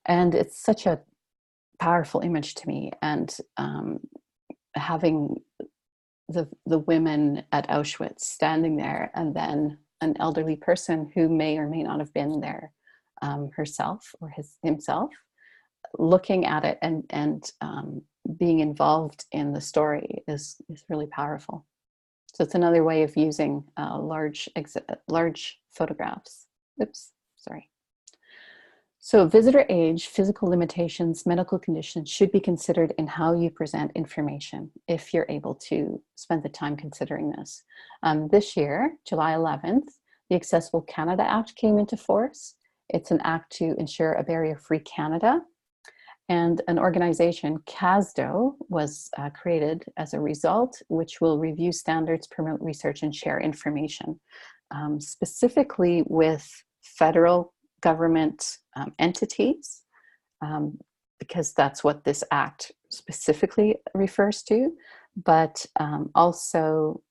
And it's such a powerful image to me. And having the women at Auschwitz standing there, and then an elderly person who may or may not have been there herself or himself, looking at it and being involved in the story is really powerful. So it's another way of using large photographs. Oops, sorry. So visitor age, physical limitations, medical conditions should be considered in how you present information if you're able to spend the time considering this. This year, July 11th, the Accessible Canada Act came into force. It's an act to ensure a barrier-free Canada. And an organization, CASDO, was created as a result, which will review standards, promote research, and share information, specifically with federal government entities, because that's what this act specifically refers to, but also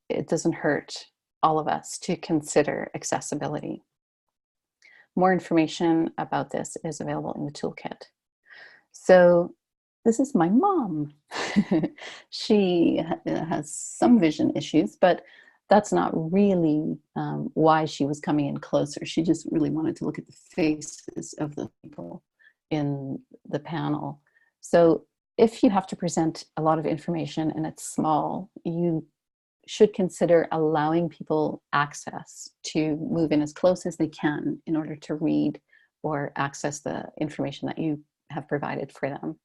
it doesn't hurt all of us to consider accessibility. More information about this is available in the toolkit. So this is my mom. She has some vision issues, but that's not really why she was coming in closer. She just really wanted to look at the faces of the people in the panel. So if you have to present a lot of information and it's small, you should consider allowing people access to move in as close as they can in order to read or access the information that you have provided for them.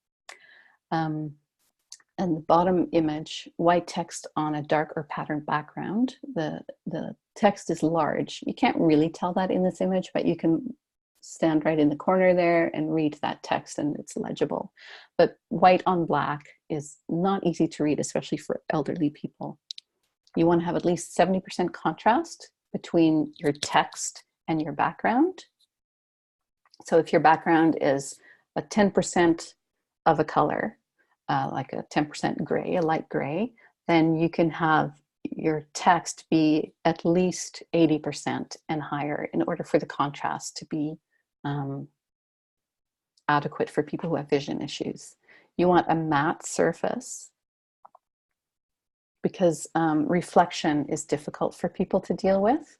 And the bottom image, white text on a dark or patterned background. The text is large. You can't really tell that in this image, but you can stand right in the corner there and read that text and it's legible. But white on black is not easy to read, especially for elderly people. You want to have at least 70% contrast between your text and your background. So if your background is a 10% of a color, like a 10% gray, a light gray, then you can have your text be at least 80% and higher in order for the contrast to be adequate for people who have vision issues. You want a matte surface because reflection is difficult for people to deal with.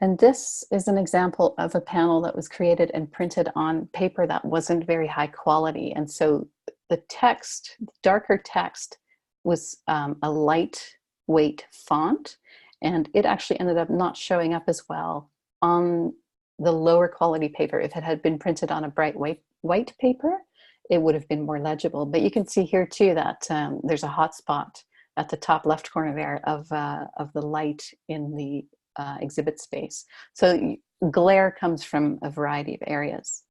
And this is an example of a panel that was created and printed on paper that wasn't very high quality. And so the text, darker text, was a lightweight font, and it actually ended up not showing up as well on the lower quality paper. If it had been printed on a bright white paper, it would have been more legible. But you can see here too that there's a hot spot at the top left corner there of the light in the exhibit space. So glare comes from a variety of areas.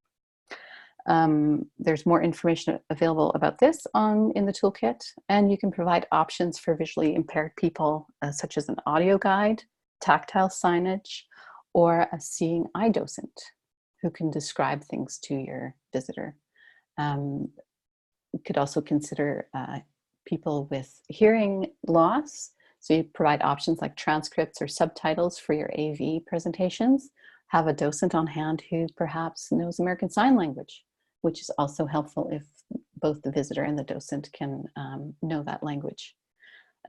There's more information available about this in the toolkit, and you can provide options for visually impaired people, such as an audio guide, tactile signage, or a seeing eye docent who can describe things to your visitor. You could also consider people with hearing loss. So you provide options like transcripts or subtitles for your AV presentations. Have a docent on hand who perhaps knows American Sign Language, which is also helpful if both the visitor and the docent can know that language.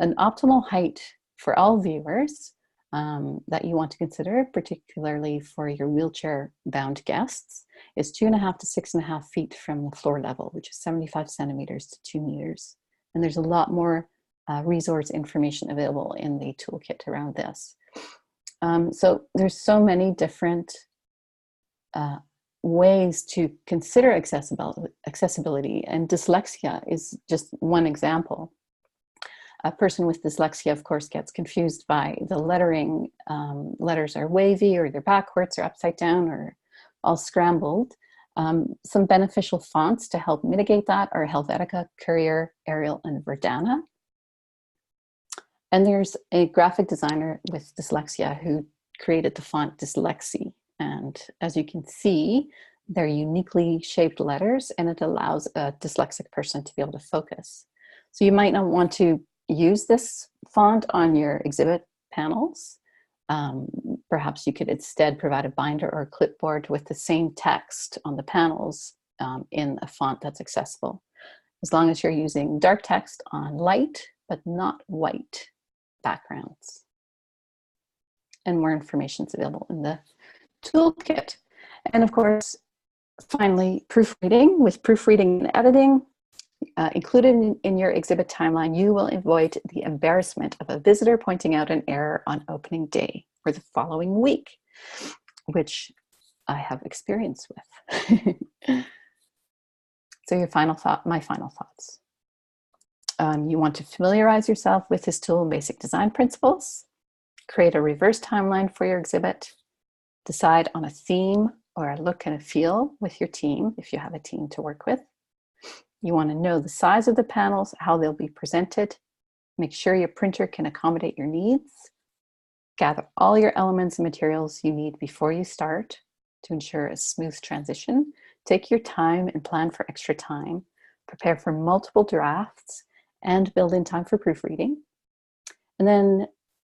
An optimal height for all viewers that you want to consider, particularly for your wheelchair-bound guests, is 2.5 to 6.5 feet from the floor level, which is 75 centimeters to 2 meters. And there's a lot more resource information available in the toolkit around this. So there's so many different ways to consider accessibility, and dyslexia is just one example. A person with dyslexia, of course, gets confused by the lettering. Letters are wavy, or they're backwards, or upside down, or all scrambled. Some beneficial fonts to help mitigate that are Helvetica, Courier, Arial, and Verdana. And there's a graphic designer with dyslexia who created the font Dyslexie. And as you can see, they're uniquely shaped letters, and it allows a dyslexic person to be able to focus. So you might not want to use this font on your exhibit panels. Perhaps you could instead provide a binder or a clipboard with the same text on the panels in a font that's accessible, as long as you're using dark text on light but not white backgrounds. And more information is available in the toolkit. And of course, finally, proofreading. With proofreading and editing included in your exhibit timeline, you will avoid the embarrassment of a visitor pointing out an error on opening day or the following week, which I have experience with. So your final thought, my final thoughts. You want to familiarize yourself with this tool and basic design principles, create a reverse timeline for your exhibit, decide on a theme or a look and a feel with your team, if you have a team to work with. You want to know the size of the panels, how they'll be presented, make sure your printer can accommodate your needs, gather all your elements and materials you need before you start to ensure a smooth transition. Take your time and plan for extra time, prepare for multiple drafts, and build in time for proofreading. And then,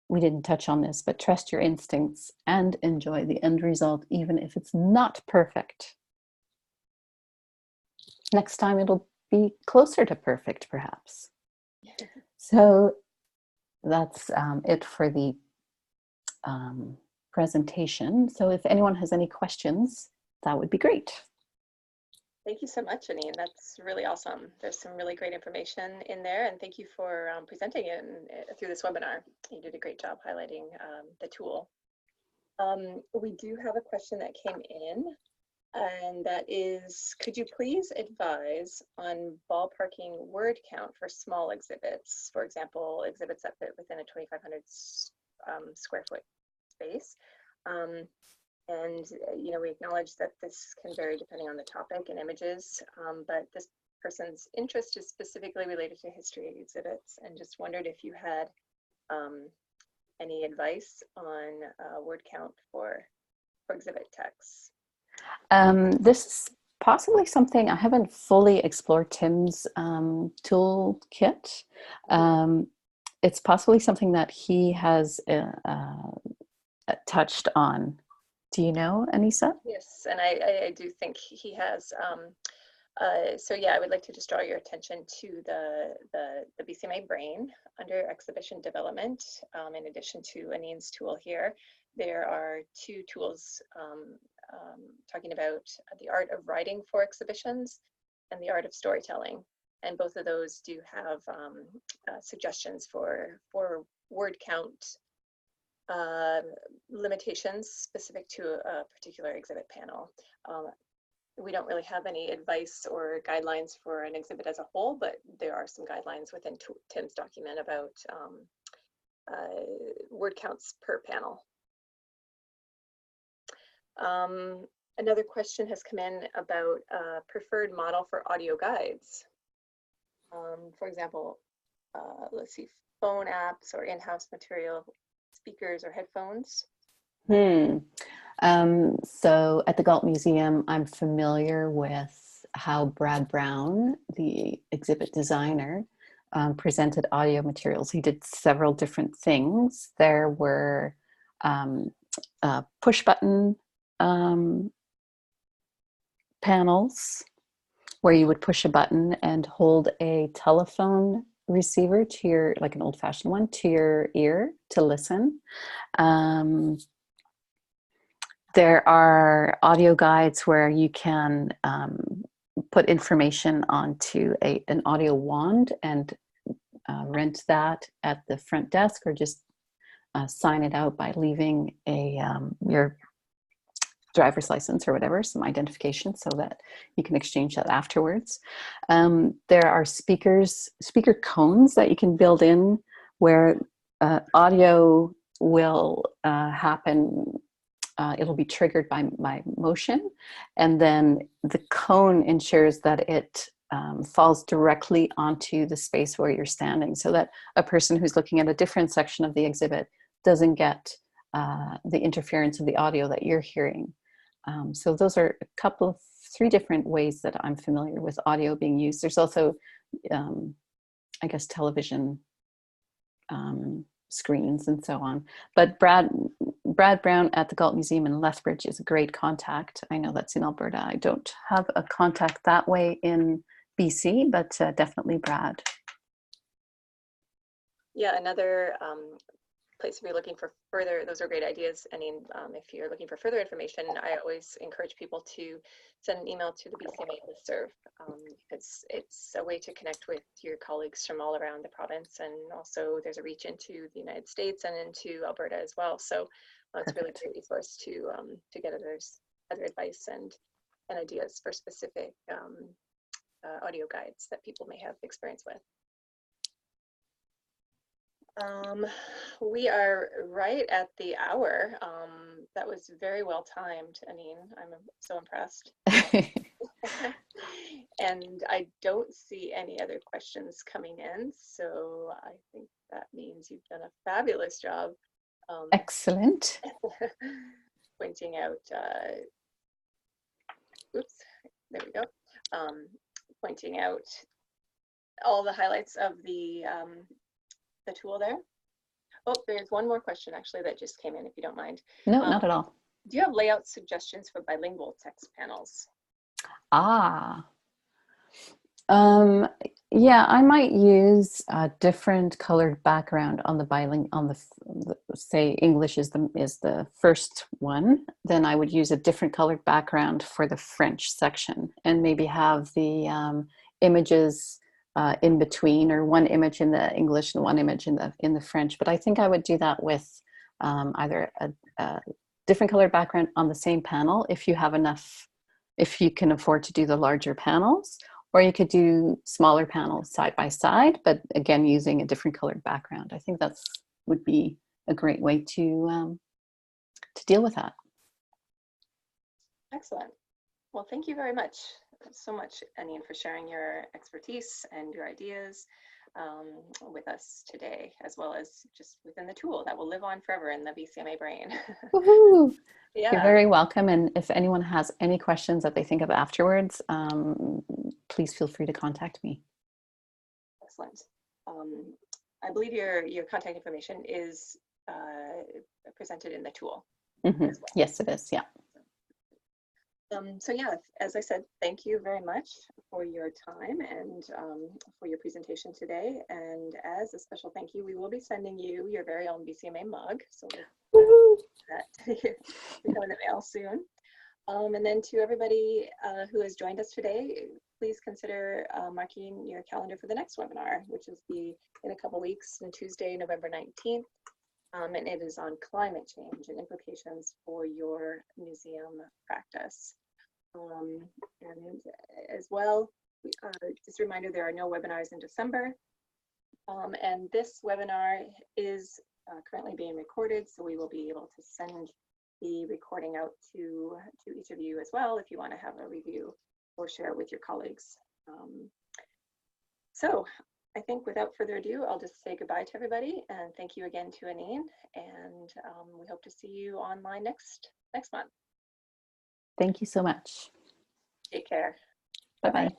we didn't touch on this, but trust your instincts and enjoy the end result, even if it's not perfect. Next time it'll be closer to perfect, perhaps. So that's it for the presentation. So if anyone has any questions, that would be great. Thank you so much, Anine. That's really awesome. There's some really great information in there, and thank you for presenting it through this webinar. You did a great job highlighting the tool. We do have a question that came in, and that is, could you please advise on ballparking word count for small exhibits? For example, exhibits that fit within a 2,500 square foot space. And we acknowledge that this can vary depending on the topic and images, but this person's interest is specifically related to history exhibits, and just wondered if you had any advice on word count for exhibit texts. This is possibly something I haven't fully explored Tim's toolkit. It's possibly something that he has touched on. Do you know, Anissa? Yes, and I do think he has. So yeah, I would like to just draw your attention to the BCMA brain under exhibition development. In addition to Anine's tool here, there are two tools talking about the art of writing for exhibitions and the art of storytelling. And both of those do have suggestions for word count limitations specific to a particular exhibit panel. We don't really have any advice or guidelines for an exhibit as a whole, but there are some guidelines within Tim's document about word counts per panel. Another question has come in about a preferred model for audio guides. For example, let's see, phone apps or in-house material, speakers or headphones. So at the Galt Museum, I'm familiar with how Brad Brown, the exhibit designer, presented audio materials. He did several different things. There were push button panels where you would push a button and hold a telephone receiver to your, like an old-fashioned one, to your ear to listen. There are audio guides where you can put information onto an audio wand and rent that at the front desk, or just sign it out by leaving your driver's license or whatever, some identification, so that you can exchange that afterwards. There are speaker cones that you can build in where audio will happen. It'll be triggered by motion, and then the cone ensures that it falls directly onto the space where you're standing, so that a person who's looking at a different section of the exhibit doesn't get the interference of the audio that you're hearing. So those are three different ways that I'm familiar with audio being used. There's also, I guess, television screens and so on. But Brad Brown at the Galt Museum in Lethbridge is a great contact. I know that's in Alberta. I don't have a contact that way in BC, but definitely Brad. Yeah, another place if you're looking for further, those are great ideas. I mean, if you're looking for further information, I always encourage people to send an email to the BCMA listserv. It's a way to connect with your colleagues from all around the province, and also there's a reach into the United States and into Alberta as well. So it's really a great resource to get others other advice and ideas for specific audio guides that people may have experience with. We are right at the hour. That was very well timed, Anine. I'm so impressed. And I don't see any other questions coming in, so I think that means you've done a fabulous job. Excellent. Pointing out, oops, there we go. Pointing out all the highlights of the tool there. Oh, there's one more question actually that just came in, if you don't mind. No, not at all. Do you have layout suggestions for bilingual text panels? Yeah, I might use a different colored background on the bilingual, on the say English is the first one. Then I would use a different colored background for the French section, and maybe have the images in between, or one image in the English and one image in the French. But I think I would do that with either a different colored background on the same panel if you have enough, if you can afford to do the larger panels, or you could do smaller panels side by side, but again using a different colored background. I think that's would be a great way to deal with that. Excellent. Well, thank you very much so much, Anine, for sharing your expertise and your ideas with us today, as well as just within the tool that will live on forever in the BCMA brain. Woohoo! Yeah. You're very welcome. And if anyone has any questions that they think of afterwards, please feel free to contact me. Excellent. I believe your contact information is presented in the tool. Mm-hmm. Well. Yes, it is. Yeah. So yeah, as I said, thank you very much for your time and for your presentation today. And as a special thank you, we will be sending you your very own BCMA mug. So that will come in the mail soon. And then to everybody who has joined us today, please consider marking your calendar for the next webinar, which is in a couple weeks on Tuesday, November 19th. And it is on climate change and implications for your museum practice. And as well, just a reminder, there are no webinars in December. And this webinar is currently being recorded, so we will be able to send the recording out to each of you as well if you want to have a review or share it with your colleagues. So I think without further ado, I'll just say goodbye to everybody, and thank you again to Anine, and we hope to see you online next month. Thank you so much. Take care. Bye-bye.